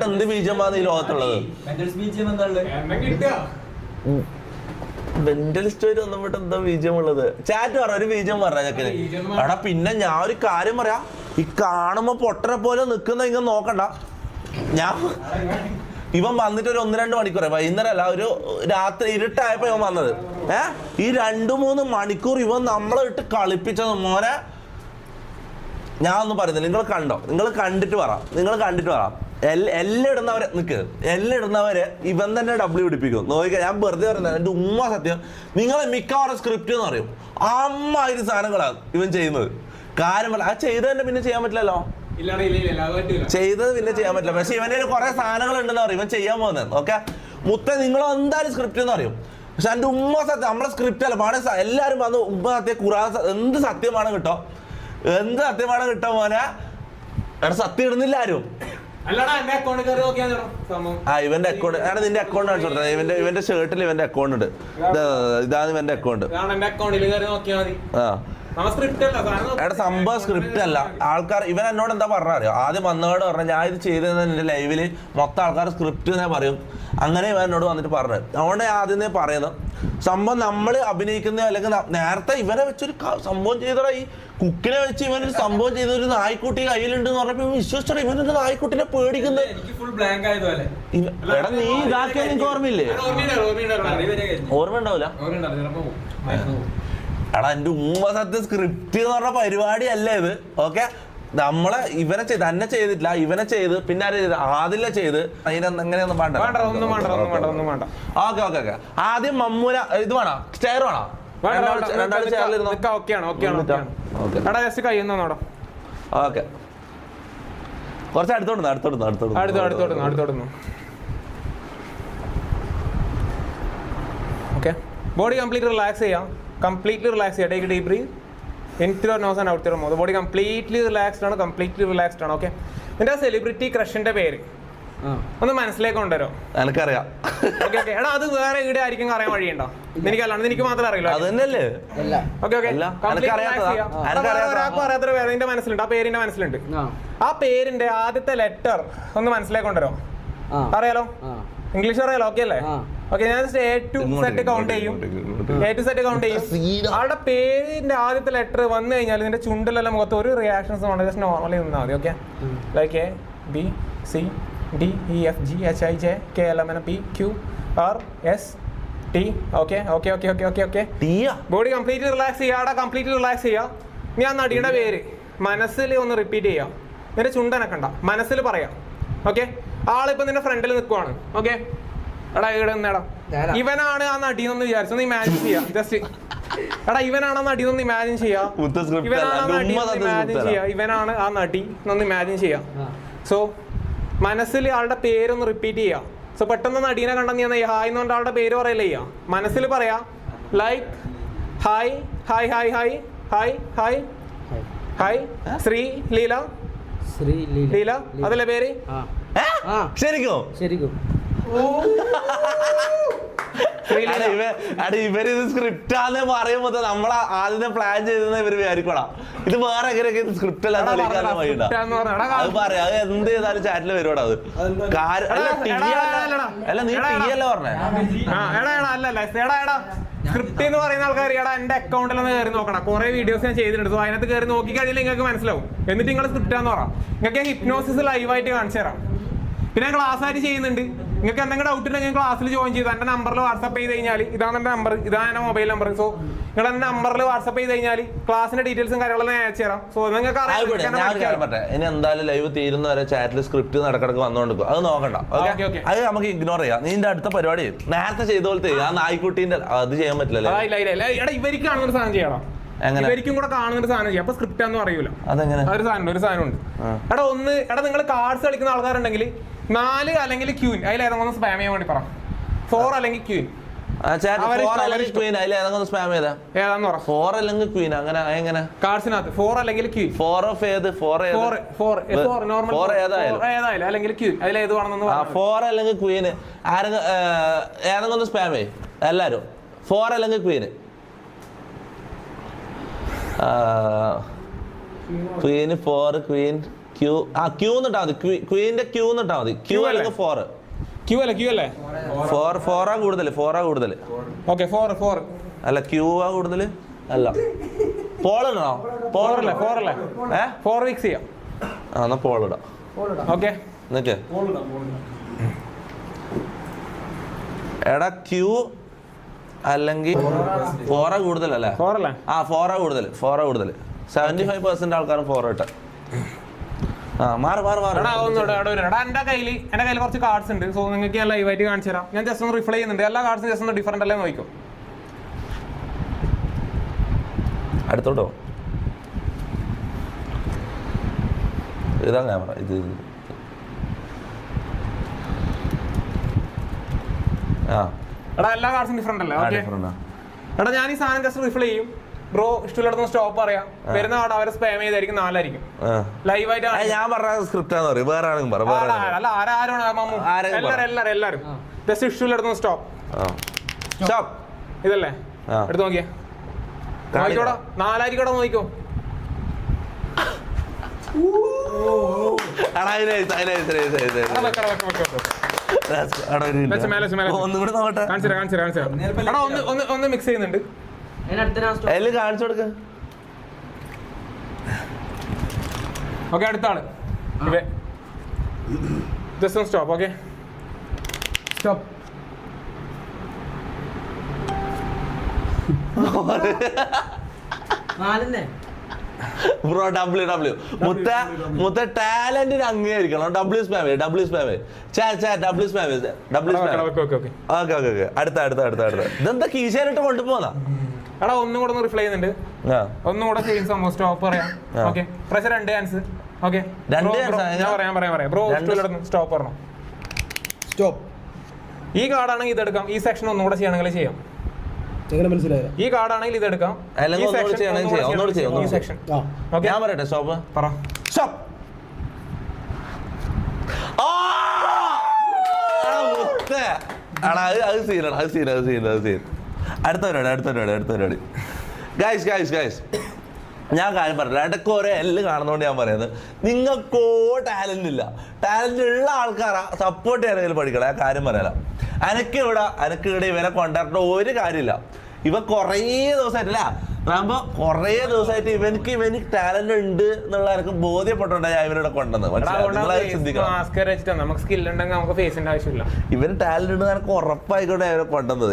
എന്ത് ബീജമാണ് ഈ ലോകത്തുള്ളത്? Mental story വന്നപ്പോട്ട് എന്താ ബീജം ഉള്ളത്? ചാറ്റ് പറ, ഒരു ബീജം പറ ചക്കന്. എടാ പിന്നെ ഞാൻ ഒരു കാര്യം പറയാം, ഈ കാണുമ്പോ പൊട്ടനെ പോലെ നിക്കുന്ന ഇങ്ങനെ നോക്കണ്ട. ഇവൻ വന്നിട്ട് ഒരു 1-2 മണിക്കൂർ, വൈകുന്നേരം അല്ല, ഒരു രാത്രി ഇരുട്ടായപ്പോ ഇവൻ വന്നത്. ഈ 2-3 മണിക്കൂർ ഇവൻ നമ്മളെ ഇട്ട് കളിപ്പിച്ചത് മോനെ. ഞാൻ ഒന്നും പറയുന്നില്ല, നിങ്ങൾ കണ്ടോ, നിങ്ങൾ കണ്ടിട്ട് പറ. എല്ലാം ഇടുന്നവരെ നിൽക്ക്, എല്ലാം ഇടുന്നവരെ ഇവൻ തന്നെ ഡബ്ല്യു പിടിപ്പിക്കും. നോക്കിയാൽ ഞാൻ വെറുതെ പറയുന്നത്, എൻ്റെ ഉമ്മ സത്യം. നിങ്ങൾ മിക്കവാറും സ്ക്രിപ്റ്റ് എന്ന് പറയും, അമ്മാതിരി സാധനങ്ങളാണ് ഇവൻ ചെയ്യുന്നത്. കാര്യം പറ, ആ ചെയ്ത് തന്നെ പിന്നെ ചെയ്യാൻ പറ്റില്ലല്ലോ, ചെയ്തത് പിന്നെ ചെയ്യാൻ പറ്റില്ല. പക്ഷെ ഇവൻ്റെ കുറെ സാധനങ്ങൾ ഉണ്ടെന്ന് പറയും ഇവൻ ചെയ്യാൻ പോകുന്നത്. ഓക്കെ മുത്ത, നിങ്ങൾ എന്തായാലും സ്ക്രിപ്റ്റ് എന്ന് പറയും. പക്ഷെ എൻ്റെ ഉമ്മ സത്യം, നമ്മളെ സ്ക്രിപ്റ്റ് അല്ല പാടെ എല്ലാവരും വന്ന് ഉമ്മ സത്യം ഖുർആൻ എന്ത് സത്യമാണ് കിട്ടോ, എന്ത് സത്യമാണ് കിട്ടോ മോനെ. സത്യം ഇടുന്നില്ല ആരും. ഇവന്റെ അക്കൗണ്ട് ആണ്, നിന്റെ അക്കൗണ്ട് കാണിച്ചു കൊടുത്തത്. ഇവന്റെ ഷർട്ടിൽ ഇവന്റെ അക്കൗണ്ട് ഉണ്ട്. ഇതാണ് ഇവന്റെ അക്കൗണ്ട്. എടാ സംഭവം സ്ക്രിപ്റ്റ് അല്ല. ആൾക്കാർ ഇവൻ എന്നോട് എന്താ പറഞ്ഞറിയോ, ആദ്യം വന്നോട് പറഞ്ഞ ഞാൻ ഇത് ചെയ്തത് എന്റെ ലൈവില് മൊത്തം ആൾക്കാർ സ്ക്രിപ്റ്റ് തന്നെ പറയും. അങ്ങനെ ഇവൻ എന്നോട് വന്നിട്ട് പറഞ്ഞത്. അതുകൊണ്ട് ആദ്യമേ പറയുന്നത് സംഭവം നമ്മൾ അഭിനയിക്കുന്ന, അല്ലെങ്കിൽ നേരത്തെ ഇവനെ വെച്ചൊരു സംഭവം ചെയ്തടാ, ഈ കുക്കിനെ വെച്ച് ഇവനൊരു സംഭവം ചെയ്ത ഒരു നായ്ക്കുട്ടി കയ്യിലുണ്ട് എന്ന് പറഞ്ഞപ്പോ വിശ്വസിച്ചടാ ഇവനൊരു നായ്ക്കുട്ടിനെ പേടിക്കുന്നത്. എടാ നീ ഇതാക്കിയാ നിനക്ക് ഓർമ്മയില്ലേ? ഓർമ്മ ഉണ്ടാവില്ല. എടാ എന്റെ ഉമ്മ സത്യം സ്ക്രിപ്റ്റ് എന്ന് പറഞ്ഞ പരിപാടി അല്ലേ ഇത്. ഓക്കെ നമ്മളെ ഇവനെ തന്നെ ചെയ്തിട്ടില്ല, ഇവനെ ചെയ്ത് പിന്നെ ആദില ചെയ്ത് അതിനെങ്ങനെയൊന്നും വേണ്ട. ഓക്കെ ഓക്കെ ഓക്കെ ആദ്യം മമ്മൂന ഇത് വേണോ, സ്റ്റെയർ വേണോ? ഓക്കെ കുറച്ച് അടുത്തോട്ട്. ഓക്കെ ബോഡി കംപ്ലീറ്റ് റിലാക്സ് ചെയ്യാം. Completely relax here. Take a deep breathe. In through your nose and out through your mouth. The body completely relaxed ആണ്. Okay. നിന്റെ സെലിബ്രിറ്റി ക്രഷിന്റെ പേര് ഒന്ന് മനസ്സിലേക്ക് കൊണ്ടുവരോ? എനിക്കറിയാം. ഓക്കെ ഓക്കെ എടാ അത് വേറെ ഇവിടെ ആയിരിക്കും അറിയാൻ വഴിയുണ്ടോ? എനിക്കല്ലാണ്ട് എനിക്ക് മാത്രമേ അറിയില്ല. ഓക്കെ ഓക്കെ അറിയാത്ത വേറെ നിന്റെ മനസ്സിലുണ്ട്, ആ പേരിന്റെ മനസ്സിലുണ്ട്. ആ പേരിന്റെ ആദ്യത്തെ ലെറ്റർ ഒന്ന് മനസ്സിലേക്ക് കൊണ്ടുവരോ? അറിയാലോ, ഇംഗ്ലീഷ് അറിയാലോ? ഓക്കെ അല്ലേ? ഓക്കെ ഞാൻ A to Z കൗണ്ട് ചെയ്യും. ആളുടെ പേരിന്റെ ആദ്യത്തെ ലെറ്റർ വന്നു കഴിഞ്ഞാൽ നിന്റെ ചുണ്ടിലെല്ലാം മുഖത്ത് ഒരു റിയാക്ഷൻസ് ജസ്റ്റ് നോർമലി നിന്നാൽ മതി. Okay like A B C D E F G H I J K L M N P Q R S T. Okay okay okay okay okay okay body completely relax ചെയ്യുക. Completely relax ചെയ്യുക. ഞാൻ നടിയുടെ പേര് മനസ്സിൽ ഒന്ന് repeat ചെയ്യാം. നിന്റെ ചുണ്ടനക്കണ്ട, മനസ്സിൽ പറയാം. ഓക്കെ ആളിപ്പോ നിന്റെ ഫ്രണ്ടിൽ നിൽക്കുവാണ്. ഓക്കെ എടാ ഇവിടെ നിന്നേടാ, ഇവനാണ് ആ നടിയെന്ന് വിചാരിച്ചു ഇമാജിൻ ചെയ്യാം. ജസ്റ്റ് എടാ ഇവനാണ് ആ നടിയെന്ന് ഇമാജിൻ ചെയ്യാം. ഇവനാണ് ആ നടി എന്നൊന്ന് ഇമാജിൻ ചെയ്യാം. സോ മനസ്സിൽ ആളുടെ പേരൊന്ന് റിപ്പീറ്റ് ചെയ്യാം. സോ പെട്ടെന്ന് നടീനെ കണ്ട നീ ഹായ് എന്ന് പറഞ്ഞ ആളുടെ പേര് പറയല്ലേ ചെയ്യാം, മനസ്സിൽ പറയാ. Like hi hi hi hi hi hi hi Shri Leela. Leela അതല്ലേ പേര്? ശരിക്കും ഇവരിത് സ്ക്രിപ്റ്റാന്ന് പറയുമ്പോ നമ്മളെ ആദ്യം പ്ലാൻ ചെയ്തെന്ന് ഇവര് വിചാരിക്കണം. ഇത് വേറെ എങ്ങനെയൊക്കെ സ്ക്രിപ്റ്റ് അല്ലാതെ അത് പറയാം. അത് എന്ത് ചെയ്താലും ചാറ്റില് വരുവാടാ. അത് അല്ല നീ ടി അല്ല പറഞ്ഞേ. സ്ക്രിപ്റ്റ് എന്ന് പറയുന്ന ആൾക്കാർ എന്റെ അക്കൗണ്ടിലൊന്ന് കയറി നോക്കണം. കുറെ വീഡിയോസ് ഞാൻ ചെയ്തിട്ടുണ്ട്. സോ അതിനകത്ത് കയറി നോക്കി കഴിഞ്ഞാൽ നിങ്ങൾക്ക് മനസ്സിലാവും. എന്നിട്ട് നിങ്ങൾ സ്ക്രിപ്റ്റാന്ന് പറയാം. നിങ്ങൾക്ക് ഹിപ്നോസിസ് ലൈവായിട്ട് കാണിച്ചു തരാം. പിന്നെ ക്ലാസ് ആയിട്ട് ചെയ്യുന്നുണ്ട്. നിങ്ങൾക്ക് എന്തെങ്കിലും ഡൗട്ട് ഉണ്ടെങ്കിൽ ക്ലാസ്സിൽ ജോയിൻ ചെയ്തു എൻ്റെ നമ്പറിൽ വാട്സപ്പ് ചെയ്ത് കഴിഞ്ഞാൽ ഇതാണ് എൻ്റെ നമ്പർ, ഇതാണ് എൻ്റെ മൊബൈൽ നമ്പർ. സോ നിങ്ങൾ എൻ്റെ നമ്പറിൽ വാട്സപ്പ് ചെയ്ത് കഴിഞ്ഞാൽ ക്ലാസിന്റെ ഡീറ്റെയിൽസും കാര്യങ്ങളെല്ലാം ഞാൻ അയച്ചു തരാം. സോ നിങ്ങൾക്ക് ഇനി എന്തായാലും ലൈവ് തീരുന്ന വരെ ചാറ്റിൽ സ്ക്രിപ്റ്റ് നടക്കിടക്ക് വന്നോണ്ടിരിക്കും. അത് നോക്കണ്ട. അത് നമുക്ക് ഇഗ്നോർ ചെയ്യാം. നിന്റെ അടുത്ത പരിപാടി നേരത്തെ ചെയ്ത പോലത്തെ ആ നായ്ക്കുട്ടീന്റെ അത് ചെയ്യാൻ പറ്റില്ലല്ലോ. ഇവർക്ക് കാണുന്ന സാധനം ചെയ്യണം, ഇവരിക്കും കൂടെ കാണുന്ന സാധനം ചെയ്യാം. അപ്പൊ സ്ക്രിപ്റ്റ് ആണെന്ന് അറിയൂല. ഒരു സാധനം ഉണ്ട്. എടാ നിങ്ങൾ കാർഡ്സ് കളിക്കുന്ന ആൾക്കാരുണ്ടെങ്കിൽ 4 അല്ലെങ്കിൽ ക്യൂൻ അതിലേതെങ്കിലും സ്പാം ചെയ്യാൻ വേണ്ടി പറ. 4 അല്ലെങ്കിൽ ക്യൂൻ കാർഡ്സിനകത്ത് 4 അല്ലെങ്കിൽ ക്യൂൻ. അല്ലെങ്കിൽ ക്യൂൻ അതിലേത് വേണമെന്ന് 4 അല്ലെങ്കിൽ ക്വീന് ഏതെങ്കിലും സ്പാം ചെയ്യും എല്ലാരും. 4 അല്ലെങ്കിൽ ക്വീന്. ക്വീന് 4 ക്വീൻ ക്യൂ എന്നിട്ടാ മതി, ക്വീന്റെ ക്യൂ എന്നിട്ടാ മതി. ക്യൂ അല്ലെങ്കിൽ 4. ക്യൂ അല്ലേ 4 കൂടുതൽ. ഓക്കെ 4 അല്ല ക്യൂ ആ കൂടുതൽ അല്ല. പോളിടണോ? 4 അല്ലേ 4 ഫിക്സ് ചെയ്യാം. എന്നാ പോളിടാം. ഓക്കെ എന്നിട്ട് എടാ ക്യൂ അല്ലെങ്കിൽ 4 കൂടുതലല്ലേ? 4 അല്ലേ? 4 കൂടുതൽ. 75% ആൾക്കാരും 4 ഇട്ട. മാറി. എന്റെ കയ്യിൽ കുറച്ച് കാർഡ്സ് ഉണ്ട്. സോ നിങ്ങൾക്ക് ഞാൻ ലൈവായിട്ട് കാണിച്ചു തരാം. ഞാൻ ജസ്റ്റ് ഒന്ന് റിപ്ലൈ ചെയ്യുന്നുണ്ട്. എല്ലാ കാർഡ്സും ജസ്റ്റ് ഒന്ന് ഡിഫറെന്റ് അല്ലേ നോക്കിക്കോ. അടുത്തോട്ടോ. ഇതാ ക്യാമറ. ഇത് എടാ എല്ലാ കാർഡ്സും ഡിഫറെന്റ് അല്ലേ? ഓക്കെ എടാ ഞാൻ ഈ സാധനം ജസ്റ്റ് റിപ്ലൈ ചെയ്യും. ബ്രോ ഇഷ്ടമുള്ളിടത്ത് സ്റ്റോപ്പ് പറയാം. വരുന്ന കാർഡ് അവരെ സ്പാം ചെയ്തായിരിക്കും 4 ആയിരിക്കും. ലൈവായിട്ട് ഞാൻ പറഞ്ഞ സ്ക്രിപ്റ്റ് ആണെന്ന് പറയും. വേറെ ആണെങ്കിൽ എല്ലാരും ജസ്റ്റ് ഇഷ്ടമുള്ളിടത്ത് സ്റ്റോപ്പ്. ഇതല്ലേ എടുത്ത് നോക്കിയാ നോക്കിക്കോടാ. 4 ആയിരിക്കോടാ നോക്കിക്കോ. ഒന്നും കൂടെ നോക്കട്ടെ. ഒന്ന് മിക്സ് ചെയ്യുന്നുണ്ട്. എല്ലാം കാണിച്ചു കൊടുക്ക. ഓക്കെ അടുത്ത ആള് ജസ്റ്റ് ഒന്ന് stop. Okay stop. Bro W മുത്ത ടാലന്റിന് അംഗീകരിക്കണം. W spam. ഓക്കെ അടുത്ത ഇതെന്താ കീശയിലിട്ട് കൊണ്ടുപോന്നാ? എടാ ഒന്നും കൂടെ ഒന്ന് റിപ്ലൈ ചെയ്യുന്നുണ്ട്. ഒന്നും കൂടെ സെയിം സംഭവം സ്റ്റോപ്പ് പറയാം. Okay pressure 2 chance. ഓക്കെ പറയാം ബ്രോ സ്റ്റോപ്പ് പറഞ്ഞു. സ്റ്റോപ്പ്. ഈ കാർഡാണെങ്കിൽ ഇതെടുക്കാം. ഈ സെക്ഷൻ ഒന്നും കൂടെ ചെയ്യണമെങ്കിൽ ചെയ്യാം. ഈ കാർഡാണെങ്കിൽ ഇതെടുക്കാം. ഞാൻ പറയട്ടെ സ്റ്റോപ്പ് പറ. അത് സീൻ. അടുത്ത പരിപാടി. ഗൈസ് ഞാൻ കാര്യം പറഞ്ഞില്ല. ഇടയ്ക്ക് ഓരോ എല്ലാം കാണുന്നതുകൊണ്ട് ഞാൻ പറയുന്നത്, നിങ്ങൾക്കോ ടാലന്റ് ഇല്ല. ടാലന്റ് ഉള്ള ആൾക്കാരാ സപ്പോർട്ട് ചെയ്യാനെങ്കിലും പഠിക്കണം. ആ കാര്യം പറയാല. അനക്കിവിടെ ഇവനെ കൊണ്ടുവരേണ്ട ഒരു കാര്യമില്ല. ഇവ കുറേ ദിവസമായിട്ട് ഇവനിക്ക് ടാലന്റ് ഉണ്ട് എന്നുള്ള എനിക്ക് ബോധ്യപ്പെട്ടുണ്ടായി ഞാൻ ഇവനിവിടെ കൊണ്ടുവന്നത്. നമുക്ക് സ്കിൽ ഉണ്ടെങ്കിൽ നമുക്ക് ഫേസിന്റെ ആവശ്യമില്ല. ഇവന് ടാലന്റ് ഉണ്ട് എനിക്ക് ഉറപ്പായിക്കോട്ടെ ഇവരെ കൊണ്ടുവന്നത്.